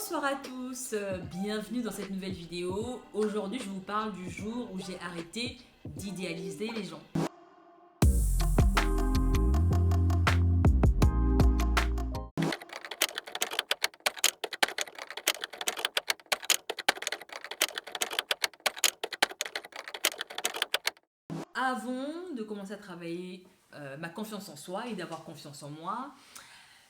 Bonsoir à tous, bienvenue dans cette nouvelle vidéo. Aujourd'hui, je vous parle du jour où j'ai arrêté d'idéaliser les gens. Avant de commencer à travailler ma confiance en soi et d'avoir confiance en moi,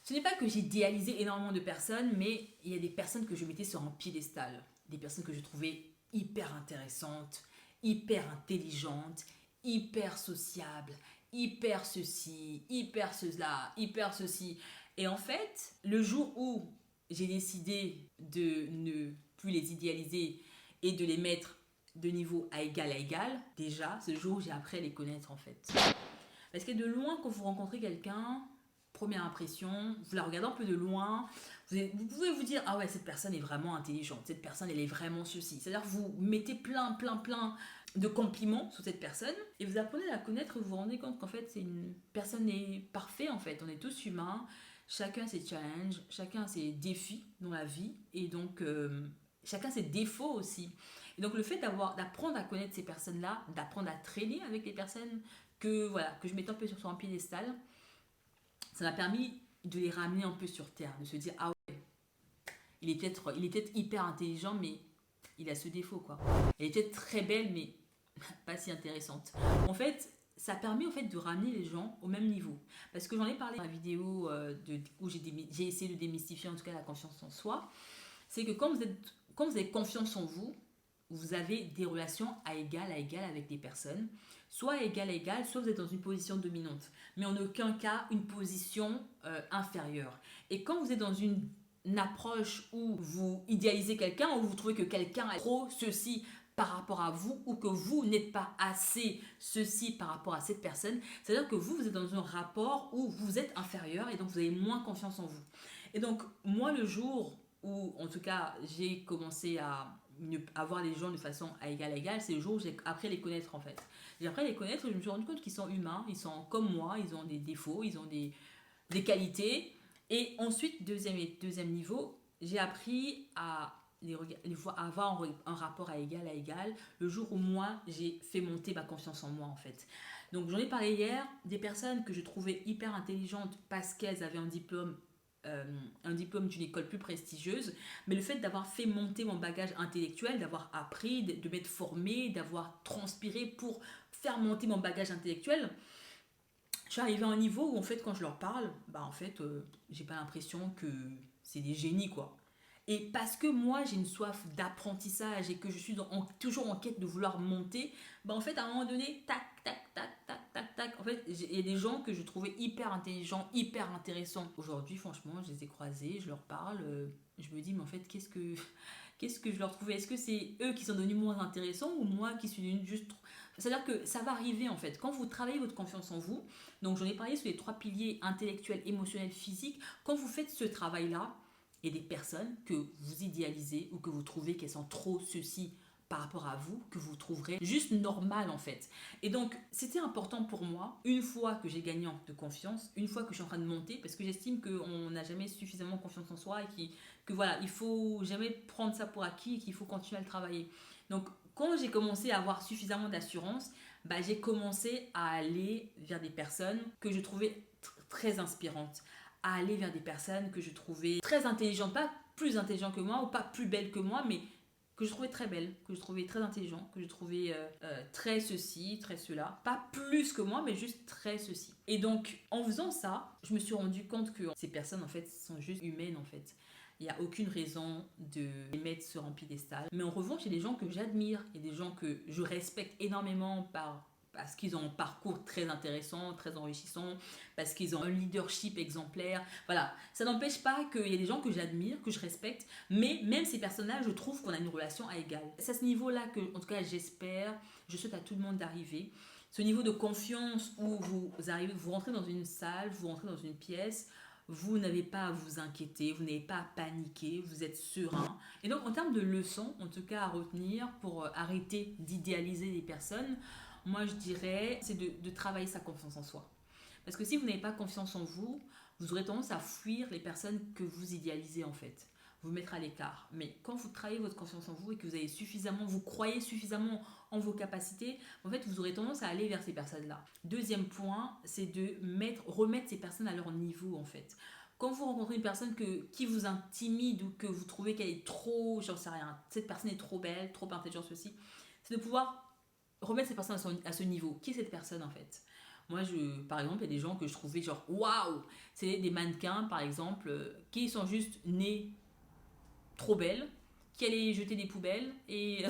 ce n'est pas que j'ai idéalisé énormément de personnes, mais il y a des personnes que je mettais sur un piédestal. Des personnes que je trouvais hyper intéressantes, hyper intelligentes, hyper sociables, hyper ceci, hyper cela, hyper ceci. Et en fait, le jour où j'ai décidé de ne plus les idéaliser et de les mettre de niveau à égal, déjà, c'est le jour où j'ai appris à les connaître en fait. Parce que de loin, quand vous rencontrez quelqu'un, première impression, vous la regardez un peu de loin, vous pouvez vous dire, ah ouais, cette personne est vraiment intelligente, cette personne, elle est vraiment ceci. C'est-à-dire que vous mettez plein de compliments sur cette personne et vous apprenez à la connaître et vous vous rendez compte qu'en fait, c'est une personne est parfaite en fait. On est tous humains, chacun a ses challenges, chacun a ses défis dans la vie et donc chacun ses défauts aussi. Et donc le fait d'apprendre à connaître ces personnes-là, d'apprendre à traîner avec les personnes que je mettais un peu sur un piédestal, ça m'a permis de les ramener un peu sur terre, de se dire ah ouais, il est peut-être hyper intelligent, mais il a ce défaut quoi. Elle est peut-être très belle, mais pas si intéressante. En fait, ça permet en fait de ramener les gens au même niveau. Parce que j'en ai parlé dans la vidéo où j'ai essayé de démystifier en tout cas la confiance en soi. C'est que quand vous avez confiance en vous, vous avez des relations à égal avec des personnes, soit à égal, soit vous êtes dans une position dominante, mais en aucun cas une position inférieure. Et quand vous êtes dans une approche où vous idéalisez quelqu'un, où vous trouvez que quelqu'un est trop ceci par rapport à vous, ou que vous n'êtes pas assez ceci par rapport à cette personne, c'est-à-dire que vous êtes dans un rapport où vous êtes inférieur et donc vous avez moins confiance en vous. Et donc moi, le jour où en tout cas j'ai commencé à voir les gens de façon à égal, c'est le jour où j'ai appris à les connaître en fait. J'ai appris à les connaître et je me suis rendu compte qu'ils sont humains, ils sont comme moi, ils ont des défauts, ils ont des qualités. Et ensuite, deuxième niveau, j'ai appris à à avoir un rapport à égal le jour où moi j'ai fait monter ma confiance en moi en fait. Donc j'en ai parlé hier, des personnes que je trouvais hyper intelligentes parce qu'elles avaient un diplôme d'une école plus prestigieuse, mais le fait d'avoir fait monter mon bagage intellectuel, d'avoir appris, de m'être formé, d'avoir transpiré pour faire monter mon bagage intellectuel, je suis arrivée à un niveau où en fait quand je leur parle, j'ai pas l'impression que c'est des génies quoi. Et parce que moi j'ai une soif d'apprentissage et que je suis toujours en quête de vouloir monter, en fait à un moment donné, tac, tac, tac, tac, tac, tac. En fait, il y a des gens que je trouvais hyper intelligents, hyper intéressants. Aujourd'hui, franchement, je les ai croisés, je leur parle, je me dis, mais en fait, qu'est-ce que je leur trouvais? Est-ce que c'est eux qui sont devenus moins intéressants ou moi qui suis devenue juste trop... C'est-à-dire que ça va arriver en fait. Quand vous travaillez votre confiance en vous, donc j'en ai parlé sur les 3 piliers intellectuels, émotionnels, physiques, quand vous faites ce travail-là, il y a des personnes que vous idéalisez ou que vous trouvez qu'elles sont trop ceci par rapport à vous, que vous trouverez juste normal en fait. Et donc c'était important pour moi, une fois que j'ai gagné de confiance, une fois que je suis en train de monter, parce que j'estime qu'on n'a jamais suffisamment confiance en soi et que voilà, il faut jamais prendre ça pour acquis et qu'il faut continuer à le travailler. Donc quand j'ai commencé à avoir suffisamment d'assurance, j'ai commencé à aller vers des personnes que je trouvais très inspirantes, à aller vers des personnes que je trouvais très intelligentes, pas plus intelligentes que moi ou pas plus belles que moi, mais que je trouvais très belles, que je trouvais très intelligentes, que je trouvais très ceci, très cela. Pas plus que moi, mais juste très ceci. Et donc, en faisant ça, je me suis rendu compte que ces personnes, en fait, sont juste humaines, en fait. Il n'y a aucune raison de les mettre sur un piédestal. Mais en revanche, il y a des gens que j'admire, il y a des gens que je respecte énormément parce qu'ils ont un parcours très intéressant, très enrichissant, parce qu'ils ont un leadership exemplaire. Voilà, ça n'empêche pas qu'il y a des gens que j'admire, que je respecte, mais même ces personnages, je trouve qu'on a une relation à égal. C'est à ce niveau-là que, en tout cas, j'espère, je souhaite à tout le monde d'arriver. Ce niveau de confiance où vous arrivez, vous rentrez dans une salle, vous rentrez dans une pièce, vous n'avez pas à vous inquiéter, vous n'avez pas à paniquer, vous êtes serein. Et donc, en termes de leçons, en tout cas à retenir pour arrêter d'idéaliser les personnes, moi je dirais, c'est de travailler sa confiance en soi. Parce que si vous n'avez pas confiance en vous, vous aurez tendance à fuir les personnes que vous idéalisez en fait. vous mettre à l'écart. Mais quand vous travaillez votre confiance en vous et que vous avez suffisamment, vous croyez suffisamment en vos capacités, en fait, vous aurez tendance à aller vers ces personnes-là. Deuxième point, c'est de remettre ces personnes à leur niveau, en fait. Quand vous rencontrez une personne qui vous intimide ou que vous trouvez qu'elle est trop, j'en sais rien, cette personne est trop belle, trop intelligente aussi, c'est de pouvoir remettre cette personne à ce niveau. Qui est cette personne en fait? Moi, par exemple, il y a des gens que je trouvais genre waouh! C'est des mannequins, par exemple, qui sont juste nés trop belles, qui allaient jeter des poubelles et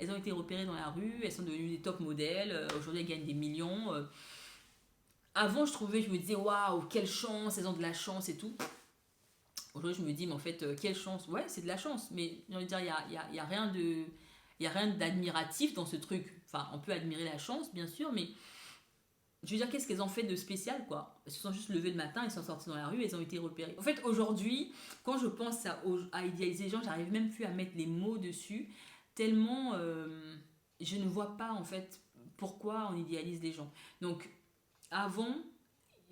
elles ont été repérées dans la rue, elles sont devenues des top modèles, aujourd'hui elles gagnent des millions. Avant, je me disais waouh, quelle chance, elles ont de la chance et tout. Aujourd'hui, je me dis, mais en fait, quelle chance. Ouais, c'est de la chance, mais j'ai envie de dire, y a rien de. Il n'y a rien d'admiratif dans ce truc. Enfin, on peut admirer la chance, bien sûr, mais je veux dire, qu'est-ce qu'elles ont fait de spécial, quoi? Elles se sont juste levées le matin, elles sont sorties dans la rue, elles ont été repérées. En fait, aujourd'hui, quand je pense à idéaliser les gens, j'arrive même plus à mettre les mots dessus, tellement je ne vois pas, en fait, pourquoi on idéalise les gens. Donc, avant,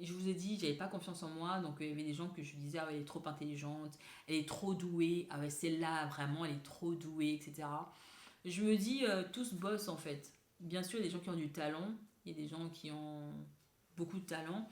je vous ai dit, j'avais pas confiance en moi, donc il y avait des gens que je disais, ah ouais, elle est trop intelligente, elle est trop douée, ah ouais, celle-là, vraiment, elle est trop douée, etc. Je me dis, tous bossent en fait. Bien sûr, il y a des gens qui ont du talent, il y a des gens qui ont beaucoup de talent,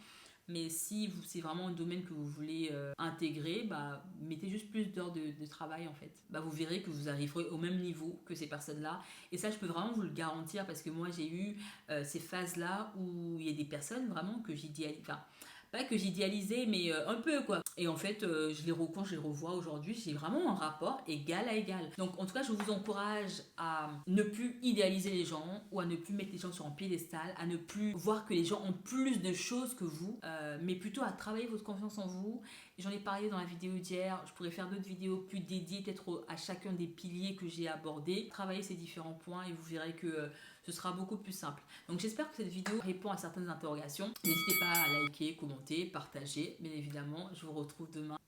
mais si c'est vraiment un domaine que vous voulez intégrer, bah, mettez juste plus d'heures de travail en fait. Bah, vous verrez que vous arriverez au même niveau que ces personnes-là. Et ça, je peux vraiment vous le garantir parce que moi, j'ai eu ces phases-là où il y a des personnes vraiment que j'idéalise. Enfin, pas que j'idéalisais, mais un peu quoi. Et en fait, quand je les revois aujourd'hui, j'ai vraiment un rapport égal à égal. Donc en tout cas, je vous encourage à ne plus idéaliser les gens ou à ne plus mettre les gens sur un piédestal, à ne plus voir que les gens ont plus de choses que vous, mais plutôt à travailler votre confiance en vous. J'en ai parlé dans la vidéo d'hier, je pourrais faire d'autres vidéos plus dédiées peut-être à chacun des piliers que j'ai abordés. Travailler ces différents points et vous verrez que ce sera beaucoup plus simple. Donc j'espère que cette vidéo répond à certaines interrogations. N'hésitez pas à liker, commenter, partager. Bien évidemment, je vous retrouve demain.